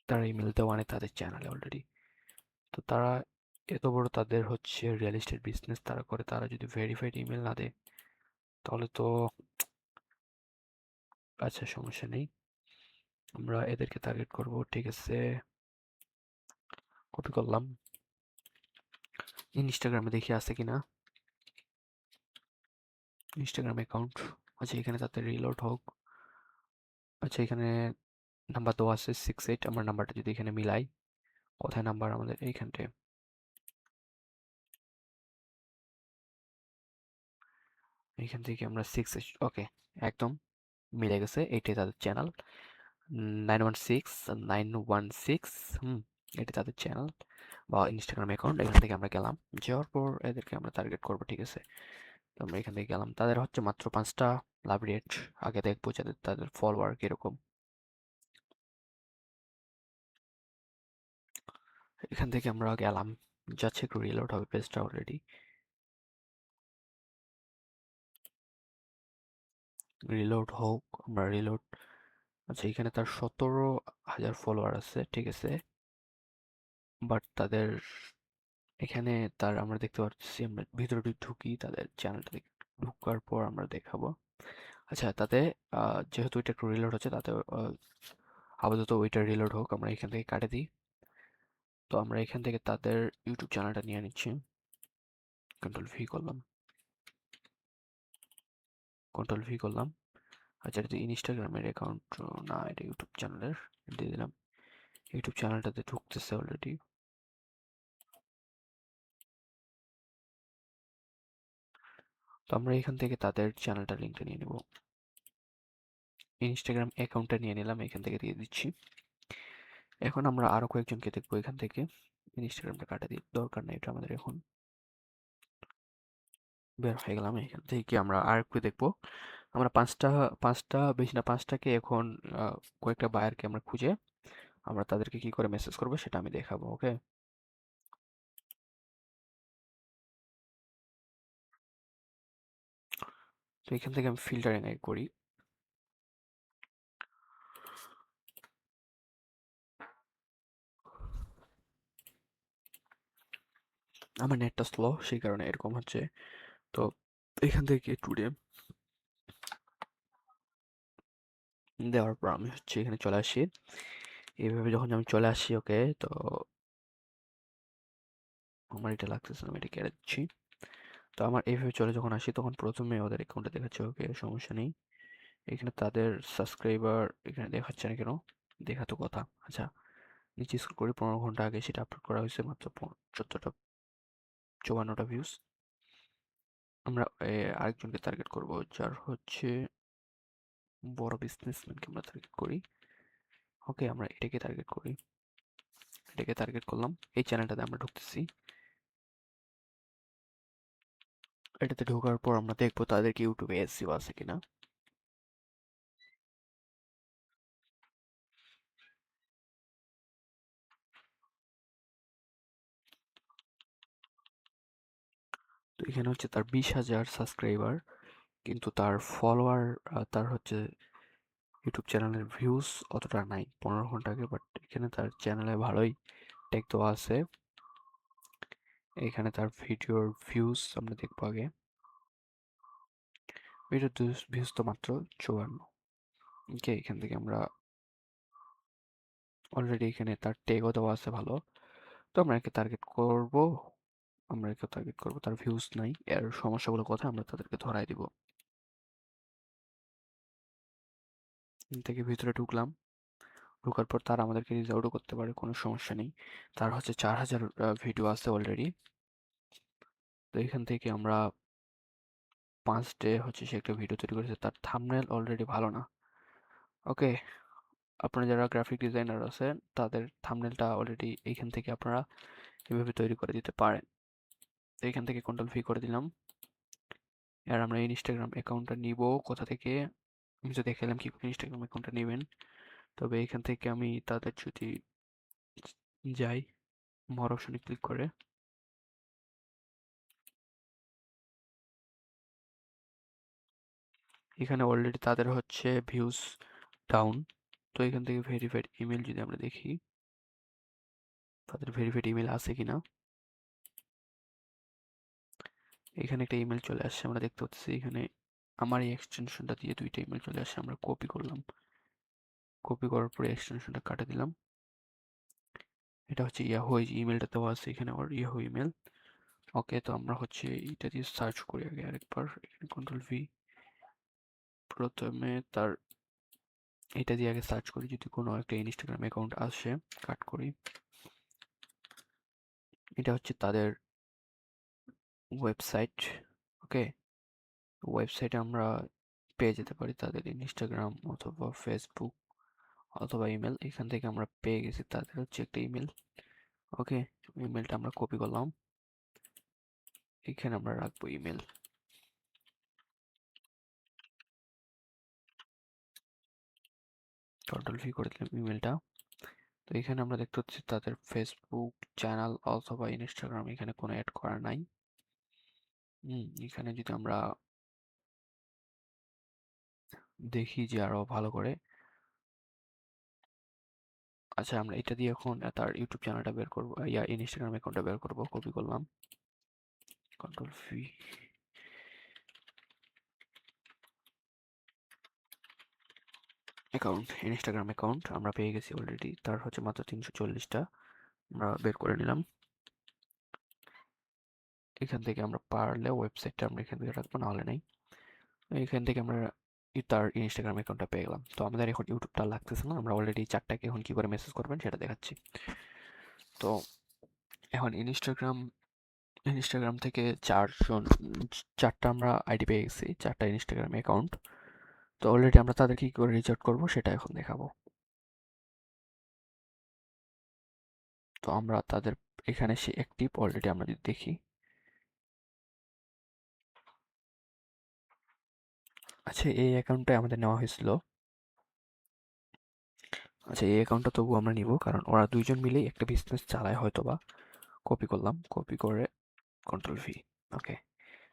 তারা ইমেল দেওয়া নেই তাদের চ্যানেলে অলরেডি। তো তারা এত বড়, তাদের হচ্ছে রিয়েল এস্টেট বিজনেস তারা করে, তারা যদি ভেরিফাইড ইমেল না দেয় তাহলে তো, আচ্ছা, সমস্যা নেই, আমরা এদেরকে টার্গেট করব। ঠিক আছে, কপি করলাম, ইনস্টাগ্রামে দেখি আছে কিনা, ইনস্টাগ্রাম অ্যাকাউন্ট। আচ্ছা, এখানে তাদের রিলোড হোক। আচ্ছা, এখানে নাম্বার দেওয়া আছে 68, আমরা নাম্বারটা যদি এখানে মিলাই, কোথায় নাম্বার আমাদের এইখানটায়, এইখান থেকে আমরা 68, ওকে একদম মিলে গেছে। এইটাই তাদের চ্যানেল 916 এটা তাদের চ্যানেল বা ইনস্টাগ্রাম অ্যাকাউন্ট। এখান থেকে আমরা গেলাম, যাওয়ার পর এদেরকে আমরা টার্গেট করবো, ঠিক আছে। তো আমরা এখান থেকে গেলাম, তাদের হচ্ছে মাত্র 5টা লাভ রেট। আগে দেখবো যাদের তাদের ফলোয়ার কিরকম। এখান থেকে আমরা গেলাম, যাচ্ছে একটু রিলোড হবে পেজটা অলরেডি। রিলোড হোক, আমরা রিলোড। আচ্ছা, এখানে তার 17,000 ফলোয়ার আছে, ঠিক আছে। বাট তাদের এখানে তার আমরা দেখতে পাচ্ছি, আমরা ভিতরে ঢুকি তাদের চ্যানেলটা ঢুকার পর আমরা দেখাবো। আচ্ছা, তাতে যেহেতু এটা একটু রিলোড হচ্ছে, তাতে আপাতত ওইটা রিলোড হোক, আমরা এখান থেকে কাটে দিই। তো আমরা এখান থেকে তাদের ইউটিউব চ্যানেলটা নিয়ে নিচ্ছি, কন্ট্রোল ভি করলাম। আচ্ছা, এটা ইনস্টাগ্রামের অ্যাকাউন্ট না, এটা ইউটিউব চ্যানেলের দিয়ে দিলাম। ইউটিউব চ্যানেলটাতে ঢুকতেছে অলরেডি। তো আমরা এখান থেকে তাদের চ্যানেলটা লিঙ্কটা নিয়ে নেব, ইনস্টাগ্রাম অ্যাকাউন্টটা নিয়ে নিলাম, এখান থেকে দিয়ে দিচ্ছি। এখন আমরা আরো কয়েকজনকে দেখবো এখান থেকে। ইনস্টাগ্রামটা কাটা দিই, দরকার নেই এটা আমাদের এখন। বের হয়ে গেলাম, এখান থেকে আমরা আর একটু দেখবো। আমরা পাঁচটা বেশি না, পাঁচটাকে এখন কয়েকটা বায়ারকে আমরা খুঁজে আমরা তাদেরকে কি করে মেসেজ করবো সেটা আমি দেখাবো, ওকে। তো এখান থেকে আমি ফিল্টারিং করি। আমার নেটটা স্লো, সেই কারণে এরকম হচ্ছে। তো এখান থেকে টুডে দেওয়ার পর আমি হচ্ছে এখানে চলে আসি। এইভাবে যখন আমি চলে আসি, ওকে, তো আমার এটা লাগতেছে না, আমি এটা কেটে দিচ্ছি। তো আমার এইভাবে চলে যখন আসি, তখন প্রথমে ওদের অ্যাকাউন্টে দেখাচ্ছে, ওকে সমস্যা নেই। এখানে তাদের সাবস্ক্রাইবার এখানে দেখাচ্ছে না কেন, দেখাতো কথা। আচ্ছা, নিচে স্ক্রল করি, 15 ঘন্টা আগে সেটা আপলোড করা হয়েছে, মাত্র 54টা ভিউজ। আমরা আরেকজনকে টার্গেট করব, যার হচ্ছে বড় বিজনেসম্যানকে আমরা টার্গেট করি, ওকে। আমরা এটাকে টার্গেট করি, এটাকে টার্গেট করলাম। এই চ্যানেলটাতে আমরা ঢুকতেছি, এটাতে ঢোকার পর আমরা দেখবো তাদেরকে ইউটিউবে এসইও আছে কিনা। তো এখানে হচ্ছে তার 20,000 সাবস্ক্রাইবার, কিন্তু তার ফলোয়ার, তার হচ্ছে ইউটিউব চ্যানেলের ভিউজ অতটা নাই 15 ঘন্টা আগে। বাট এখানে তার চ্যানেলে ভালোই ট্যাগ দেওয়া আছে। এখানে তার ভিডিওর ভিউজ আমরা দেখবো আগে। ভিডিওর ভিউজ তো মাত্র 54, ওকে। এখান থেকে আমরা অলরেডি এখানে তার ট্যাগও দেওয়া আছে ভালো। তো আমরা একে টার্গেট করব, তার ভিউজ নাই, এর সমস্যাগুলো কথা আমরা তাদেরকে ধরাই দিব। এখান থেকে ভিতরে ঢুকলাম, ঢোকার পর তারা আমাদেরকে রিচ আউটও করতে পারে, কোনো সমস্যা নেই। তার হচ্ছে 4,000 ভিডিও আছে অলরেডি। তো এখান থেকে আমরা 5 ডে হচ্ছে সে একটা ভিডিও তৈরি করেছে, তার থাম্বনেল অলরেডি ভালো না, ওকে। আপনারা যারা গ্রাফিক ডিজাইনার আছেন, তাদের থাম্বনেলটা অলরেডি এইখান থেকে আপনারা এভাবে তৈরি করে দিতে পারেন। তো এখান থেকে কন্ট্রোল ভি করে দিলাম। আর আমরা ইনস্টাগ্রাম অ্যাকাউন্টটা নিব কোথা থেকে, আমি তো দেখালাম কি করে ইনস্টাগ্রাম অ্যাকাউন্টটা নেবেন। তবে এখান থেকে আমি তাদের যদি যাই, মোর অপশনে ক্লিক করে, এখানে অলরেডি তাদের হচ্ছে ভিউজ ডাউন। তো এখান থেকে ভেরিফাইড ইমেল যদি আমরা দেখি, তাদের ভেরিফাইড ইমেল আছে কিনা। এখানে একটা ইমেল চলে আসছে, আমরা দেখতে পাচ্ছি এখানে আমার এই এক্সটেনশনটা দিয়ে 2টা ইমেল চলে আসছে। আমরা কপি করলাম, কপি করার পরে এক্সটেনশনটা কাটে দিলাম। এটা হচ্ছে ইয়াহু, এই ইমেলটা দেওয়া আছে এখানে, আমার ইয়াহু ইমেল, ওকে। তো আমরা হচ্ছে এটা দিয়ে সার্চ করি আগে আরেকবার, এখানে কন্ট্রোল ভি, প্রথমে তার এটা দিয়ে আগে সার্চ করি, যদি কোনো একটা ইনস্টাগ্রাম অ্যাকাউন্ট আসে কাট করি। এটা হচ্ছে তাদের ওয়েবসাইট। ওকে, ওয়েবসাইটে আমরা পেয়ে যেতে পারি তাদের ইনস্টাগ্রাম অথবা ফেসবুক অথবা ইমেল। এখান থেকে আমরা পেয়ে গেছি তাদের হচ্ছে একটা ইমেল। ওকে, ইমেলটা আমরা কপি করলাম, এখানে আমরা রাখবো ইমেল। কন্ট্রোল-V করে দিলাম ইমেলটা। তো এখানে আমরা দেখতে পাচ্ছি তাদের ফেসবুক চ্যানেল অথবা ইনস্টাগ্রাম এখানে কোনো অ্যাড করা নাই। এখানে যদি আমরা দেখি যে আরো ভালো করে, আচ্ছা আমরা এটা দিয়ে এখন তার ইউটিউব চ্যানেলটা বের করবো, ইনস্টাগ্রাম অ্যাকাউন্টটা বের করবো। কপি করলাম, কন্ট্রোল-V, অ্যাকাউন্ট, ইনস্টাগ্রাম অ্যাকাউন্ট আমরা পেয়ে গেছি অলরেডি। তার হচ্ছে মাত্র 340টা, আমরা বের করে নিলাম। এখান থেকে আমরা পারলে ওয়েবসাইটটা আমরা এখান থেকে রাখবো, নাহলে নাই। এখান থেকে আমরা তার ইনস্টাগ্রাম অ্যাকাউন্টটা পেয়ে গেলাম। তো আমাদের এখন ইউটিউবটা লাগতেছে না, আমরা অলরেডি চারটাকে এখন কি করে মেসেজ করবেন সেটা দেখাচ্ছি। তো এখন ইনস্টাগ্রাম থেকে চারটা আমরা আইডি পেয়ে গেছি, চারটা ইনস্টাগ্রাম অ্যাকাউন্ট। তো অলরেডি আমরা তাদেরকে কি করে রিচ আউট করবো সেটা এখন দেখাবো। তো আমরা তাদের এখানে সে অ্যাক্টিভ অলরেডি, আমরা যদি দেখি, আচ্ছা এই অ্যাকাউন্টটা আমাদের নেওয়া হয়েছিল। আচ্ছা এই অ্যাকাউন্টটা তবু আমরা নিব, কারণ ওরা দুইজন মিলেই একটা বিজনেস চালায় হয়তোবা। কপি করলাম, কপি করে কন্ট্রোল-V। ওকে,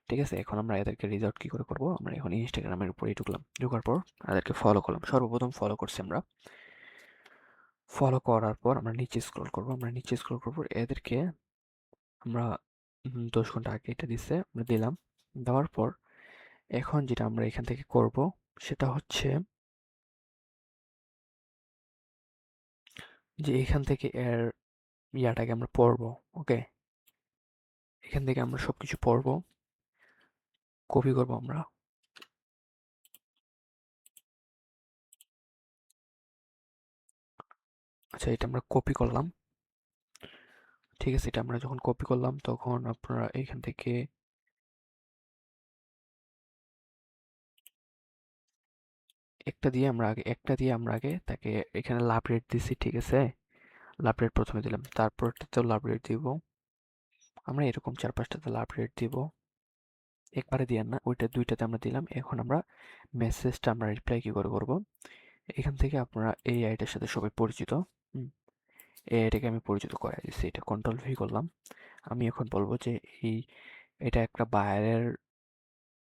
ঠিক আছে। এখন আমরা এদেরকে রিচ আউট কি করে করবো, আমরা এখন ইনস্টাগ্রামের উপরেই ঢুকলাম। ঢোকার পর এদেরকে ফলো করলাম, সর্বপ্রথম ফলো করছি আমরা। ফলো করার পর আমরা নিচে স্ক্রল করবো, এদেরকে আমরা 10 ঘন্টা আগে এটা দিচ্ছে, আমরা দিলাম। দেওয়ার পর এখন যেটা আমরা এখান থেকে করব সেটা হচ্ছে যে এখান থেকে এর ইয়াটাকে আমরা পড়বো। ওকে, এখান থেকে আমরা সবকিছু পড়বো, কপি করবো আমরা। আচ্ছা এটা আমরা কপি করলাম, ঠিক আছে। এটা আমরা যখন কপি করলাম তখন আপনারা এখান থেকে একটা দিয়ে আমরা আগে তাকে এখানে লাভ রেট দিছি, ঠিক আছে। লাভ রেট প্রথমে দিলাম, তারপরটাতেও লাভ রেট দিব আমরা, এরকম 4-5টাতে লাভ রেট দিব। একবারে দিয়ার না, ওইটা দুইটাতে আমরা দিলাম। এখন আমরা মেসেজটা আমরা রিপ্লাই কি করে করব, এখান থেকে আপনারা এই আইটার সাথে সবাই পরিচিত। এই আইটাকে আমি পরিচিত করাই দিচ্ছি, এটা কন্ট্রোল-V করলাম। আমি এখন বলবো যে এটা একটা বায়ারের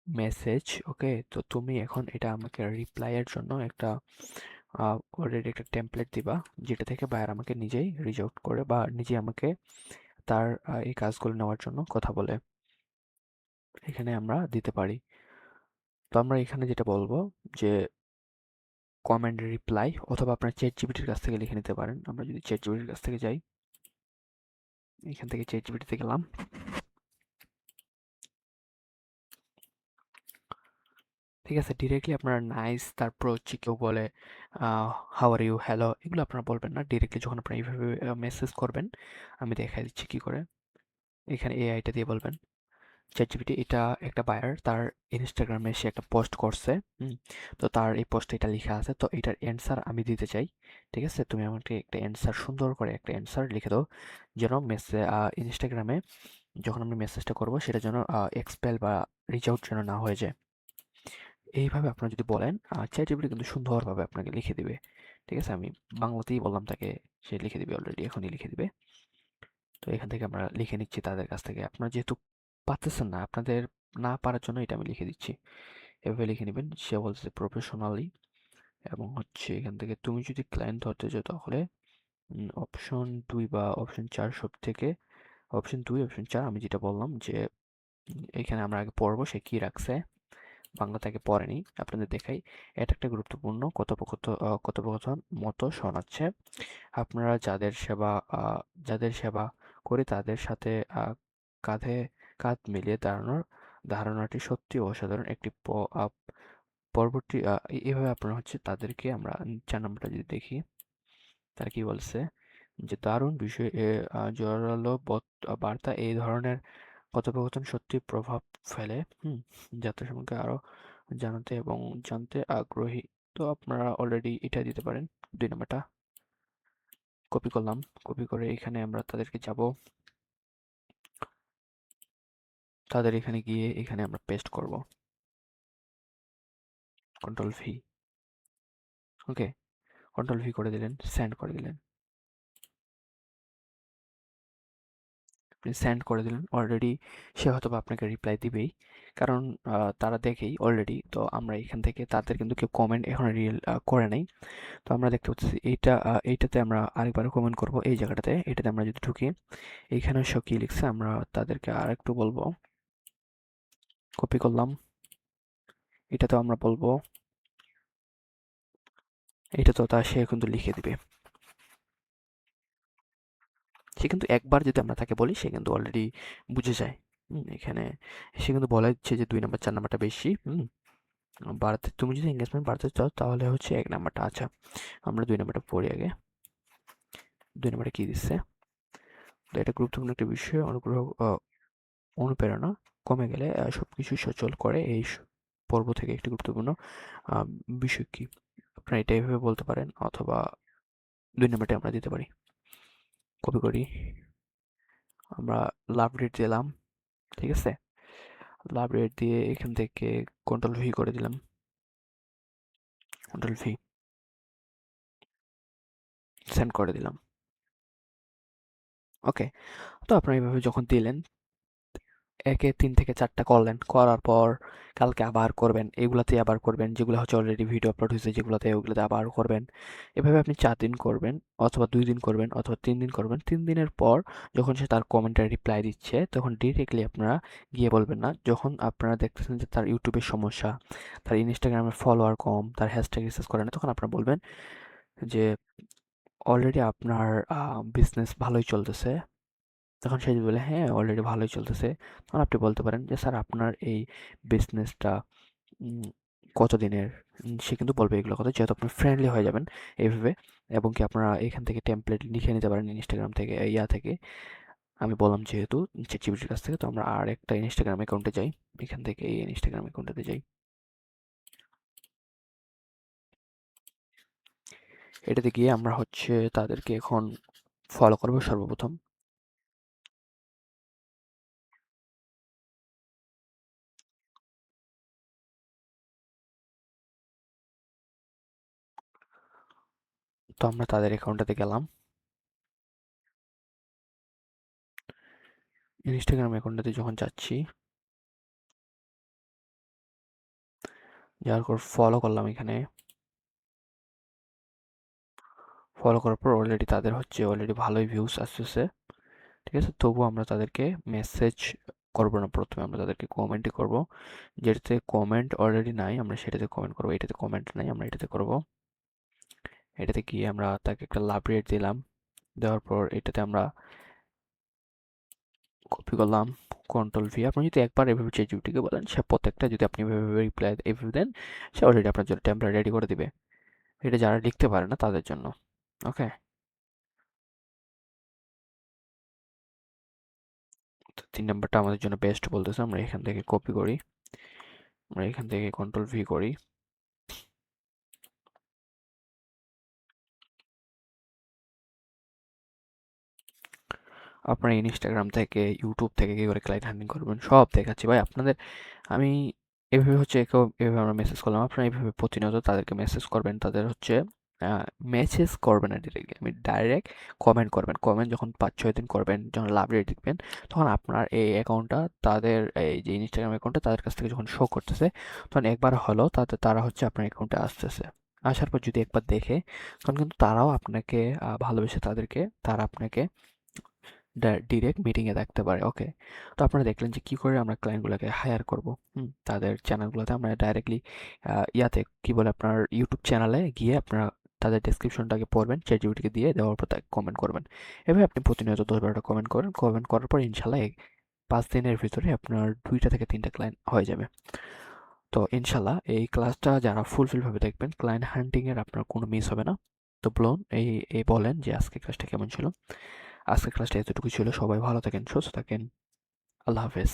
মেসেজ। ওকে, তো তুমি এখন এটা আমাকে রিপ্লাইয়ের জন্য একটা অলরেডি একটা টেমপ্লেট দিবা, যেটা থেকে বায়ার আমাকে নিজেই রিচ আউট করে বা নিজে আমাকে তার এই কাজগুলো নেওয়ার জন্য কথা বলে। এখানে আমরা দিতে পারি। তো আমরা এখানে যেটা বলবো যে কমেন্ট রিপ্লাই, অথবা আপনার চ্যাটজিপিটির কাছ থেকে লিখে নিতে পারেন। আমরা যদি চ্যাটজিপিটির কাছ থেকে যাই, এখান থেকে চ্যাটজিপিটিতে গেলাম। ঠিক আছে, ডিরেক্টলি আপনারা নাইস, তারপর হচ্ছে কেউ বলে হাউ আর ইউ, হ্যালো, এগুলো আপনারা বলবেন না। ডিরেক্টলি যখন আপনারা এইভাবে মেসেজ করবেন, আমি দেখাই দিচ্ছি কি করে। এখানে এআইটা দিয়ে বলবেন চ্যাটজিপিটি, এটা একটা বায়ার, তার ইনস্টাগ্রামে সে একটা পোস্ট করছে। তো তার এই পোস্টে এটা লেখা আছে, তো এটার অ্যান্সার আমি দিতে চাই। ঠিক আছে, তুমি আমাকে একটা অ্যান্সার, সুন্দর করে একটা অ্যান্সার লিখে দাও, যেন ইনস্টাগ্রামে যখন আমি মেসেজটা করব সেটা যেন এক্সপেল বা রিচ আউট যেন না হয়ে যায়। এইভাবে আপনারা যদি বলেন, চ্যাটজিপিটি কিন্তু সুন্দরভাবে আপনাকে লিখে দিবে। ঠিক আছে, আমি বাংলাতেই বললাম তাকে, সে লিখে দিবে, অলরেডি এখনই লিখে দিবে। তো এখান থেকে আমরা লিখে নিচ্ছি তাদের কাছ থেকে। আপনারা যেহেতু পারতেছেন না, আপনাদের না পারার জন্য এটা আমি লিখে দিচ্ছি। এভাবে লিখে নেবেন, সে বলছে প্রফেশনালি। এবং হচ্ছে এখান থেকে তুমি যদি ক্লায়েন্ট ধরতে চাও তাহলে অপশন 2 বা অপশন 4 সব থেকে, অপশন 2 অপশন 4 আমি যেটা বললাম যে এখানে আমরা আগে পড়বো সে কি রাখছে, বাংলাতে আগে পড়েনি, আপনাদের দেখাই। এটা একটা গুরুত্বপূর্ণ কথোপকথন মতো শোনাচ্ছে। আপনারা যাদের সেবা করি তাদের সাথে কাঁধে কাঁধ মিলিয়ে দাঁড়ানোর ধারণাটি সত্যি অসাধারণ। একটি পরবর্তী এভাবে আপনারা হচ্ছে তাদেরকে আমরা 4 নম্বরটা যদি দেখি, তারা কি বলছে যে দারুণ বিষয় জোরালো বার্তা এই ধরনের কথোপকথন সত্যি প্রভাব ফেলে, যাত্রা সম্পর্কে আরো জানাতে এবং জানতে আগ্রহী। তো আপনারা অলরেডি এটা দিতে পারেন। 2 নম্বরটা কপি করলাম, কপি করে এখানে আমরা তাদেরকে যাব, তাদের এখানে গিয়ে এখানে আমরা পেস্ট করব, কন্ট্রোল ভি। ওকে, কন্ট্রোল ভি করে দিলেন, সেন্ড করে দিলেন। আপনি সেন্ড করে দিলেন, অলরেডি সে হয়তোবা আপনাকে রিপ্লাই দিবেই, কারণ তারা দেখেই অলরেডি। তো আমরা এখান থেকে তাদের কিন্তু কেউ কমেন্ট এখন রিয়েল করে নাই। তো আমরা দেখতে পাচ্ছি এইটাতে আমরা আরেকবার কমেন্ট করব, এই জায়গাটাতে। এটাতে আমরা যদি ঢুকি, এইখানে সব কি লিখছে আমরা তাদেরকে আরেকটু বলবো। কপি করলাম, এটাতেও আমরা বলবো, এটা তো তা সে কিন্তু লিখে দিবে। সে কিন্তু একবার যদি আমরা তাকে বলি, সে কিন্তু অলরেডি বুঝে যায়। এখানে সে কিন্তু বলে দিচ্ছে যে 2 নাম্বার 4 নাম্বারটা বেশি। বাড়াতে, তুমি যদি এঙ্গেজমেন্ট বাড়াতে চাও তাহলে হচ্ছে 1 নাম্বারটা। আচ্ছা, আমরা 2 নাম্বারটা পড়ি আগে। 2 নাম্বারে কি দিচ্ছে? তো এটা গুরুত্বপূর্ণ একটা বিষয়। অনুপ্রেরণা কমে গেলে সবকিছু সচল করে এই পর্ব থেকে একটি গুরুত্বপূর্ণ বিষয় কি? আপনারা এটা এভাবে বলতে পারেন, অথবা 2 নাম্বারটা আমরা দিতে পারি। কপি করি, আমরা লাভ রেট দিলাম, ঠিক আছে? লাভ রেট দিয়ে এখান থেকে কন্ট্রোল ভি করে দিলাম, কন্ট্রোল ভি, সেন্ড করে দিলাম। ওকে, তো আপনারা এইভাবে যখন দিলেন, একে 3 থেকে 4টা করলেন, করার পর কালকে আবার করবেন, এগুলাতে আবার করবেন, যেগুলো হচ্ছে অলরেডি ভিডিও আপলোড হয়েছে যেগুলোতে, ওগুলোতে আবার করবেন। এভাবে আপনি 4 দিন করবেন, অথবা 2 দিন করবেন, অথবা 3 দিন করবেন। 3 দিনের পর যখন সে তার কমেন্টের রিপ্লাই দিচ্ছে, তখন ডিরেক্টলি আপনারা গিয়ে বলবেন না। যখন আপনারা দেখতেছেন যে তার ইউটিউবের সমস্যা, তার ইনস্টাগ্রামের ফলোয়ার কম, তার হ্যাশট্যাগ রিসার্চ করে না, তখন আপনারা বলবেন যে অলরেডি আপনার বিজনেস ভালোই চলতেছে। তখন সে যদি বলে হ্যাঁ অলরেডি ভালোই চলতেছে, তখন আপনি বলতে পারেন যে স্যার আপনার এই বিজনেসটা কতদিনের। সে কিন্তু বলবে এগুলো কথা, যেহেতু আপনি ফ্রেন্ডলি হয়ে যাবেন এইভাবে। এবং কি আপনারা এখান থেকে টেমপ্লেট লিখে নিতে পারেন ইনস্টাগ্রাম থেকে, থেকে। আমি বললাম যেহেতু চ্যাটজিপিটির কাছ থেকে, তো আমরা আর একটা ইনস্টাগ্রাম অ্যাকাউন্টে যাই। এখান থেকে এই ইনস্টাগ্রাম অ্যাকাউন্টে যাই, এটাতে গিয়ে আমরা হচ্ছে তাদেরকে এখন ফলো করবো সর্বপ্রথম। তো আমরা তাদের অ্যাকাউন্টটাতে গেলাম, ইনস্টাগ্রাম অ্যাকাউন্টটাতে যখন যাচ্ছি, যাওয়ার পর ফলো করলাম এখানে। ফলো করার পর অলরেডি তাদের হচ্ছে অলরেডি ভালোই ভিউজ আসতেছে, ঠিক আছে? তবুও আমরা তাদেরকে মেসেজ করবো না, প্রথমে আমরা তাদেরকে কমেন্টই করব। যেটাতে কমেন্ট অলরেডি নাই আমরা সেটাতে কমেন্ট করবো, এটাতে কমেন্ট নাই আমরা এটাতে করব। এটাতে গিয়ে আমরা তাকে একটা লাভ রেট দিলাম, দেওয়ার পর এটাতে আমরা কপি করলাম, কন্ট্রোল ভি। আপনি যদি একবার এভাবে চ্যাটজিপিটিকে বলেন, সে প্রত্যেকটা যদি আপনি এভাবে রিপ্লাই এভাবে দেন, সে অলরেডি আপনার জন্য টেমপ্লেট রেডি করে দিবে। এটা যারা লিখতে পারে না তাদের জন্য। ওকে, 3 নাম্বারটা আমাদের জন্য বেস্ট বলতেছে। আমরা এখান থেকে কপি করি, আমরা এখান থেকে কন্ট্রোল ভি করি, আপনারা ইনস্টাগ্রাম থেকে, ইউটিউব থেকে কি করে ক্লায়েন্ট হান্টিং করবেন সব দেখাচ্ছি ভাই আপনাদের। আমি এভাবে হচ্ছে এভাবে আমরা মেসেজ করলাম, আপনারা এইভাবে প্রতিনিয়ত তাদেরকে মেসেজ করবেন। তাদের হচ্ছে মেসেজ করবেন না ডিরেক্টলি, আমি ডাইরেক্ট কমেন্ট করবেন। কমেন্ট যখন 5-6 দিন করবেন, যখন লাভ রেট দেখবেন, তখন আপনার এই অ্যাকাউন্টটা তাদের, এই যে ইনস্টাগ্রাম অ্যাকাউন্টটা তাদের কাছ থেকে যখন শো করতেছে, তখন একবার হলো তারা হচ্ছে আপনার অ্যাকাউন্টে আসতেছে। আসার পর যদি একবার দেখে, তখন কিন্তু তারাও আপনাকে ভালোবেসে তারা আপনাকে ডিরেক্ট মিটিংয়ে দেখতে পারে। ওকে, তো আপনারা দেখলেন যে কি করে আমরা ক্লায়েন্টগুলোকে হায়ার করব। তাদের চ্যানেলগুলোতে আমরা ডাইরেক্টলি ইয়াতে কি বলে আপনার ইউটিউব চ্যানেলে গিয়ে আপনারা তাদের ডেসক্রিপশনটাকে পড়বেন, চ্যাটজিপিটিকে দিয়ে দেওয়ার পর তাকে কমেন্ট করবেন। এভাবে আপনি প্রতিনিয়ত 10-12টা কমেন্ট করেন, কমেন্ট করার পর ইনশাল্লাহ 5 দিনের ভিতরে আপনার 2টা থেকে 3টা ক্লায়েন্ট হয়ে যাবে। তো ইনশাল্লাহ এই ক্লাসটা যারা ফুলফিলভাবে দেখবেন ক্লায়েন্ট হান্টিংয়ের আপনার কোনো মিস হবে না। তো বলুন এই বলেন যে আজকের ক্লাসটা কেমন ছিল। আজকের ক্লাসটা এতটুকু ছিল। সবাই ভালো থাকেন, সুস্থ থাকেন। আল্লাহ হাফেজ।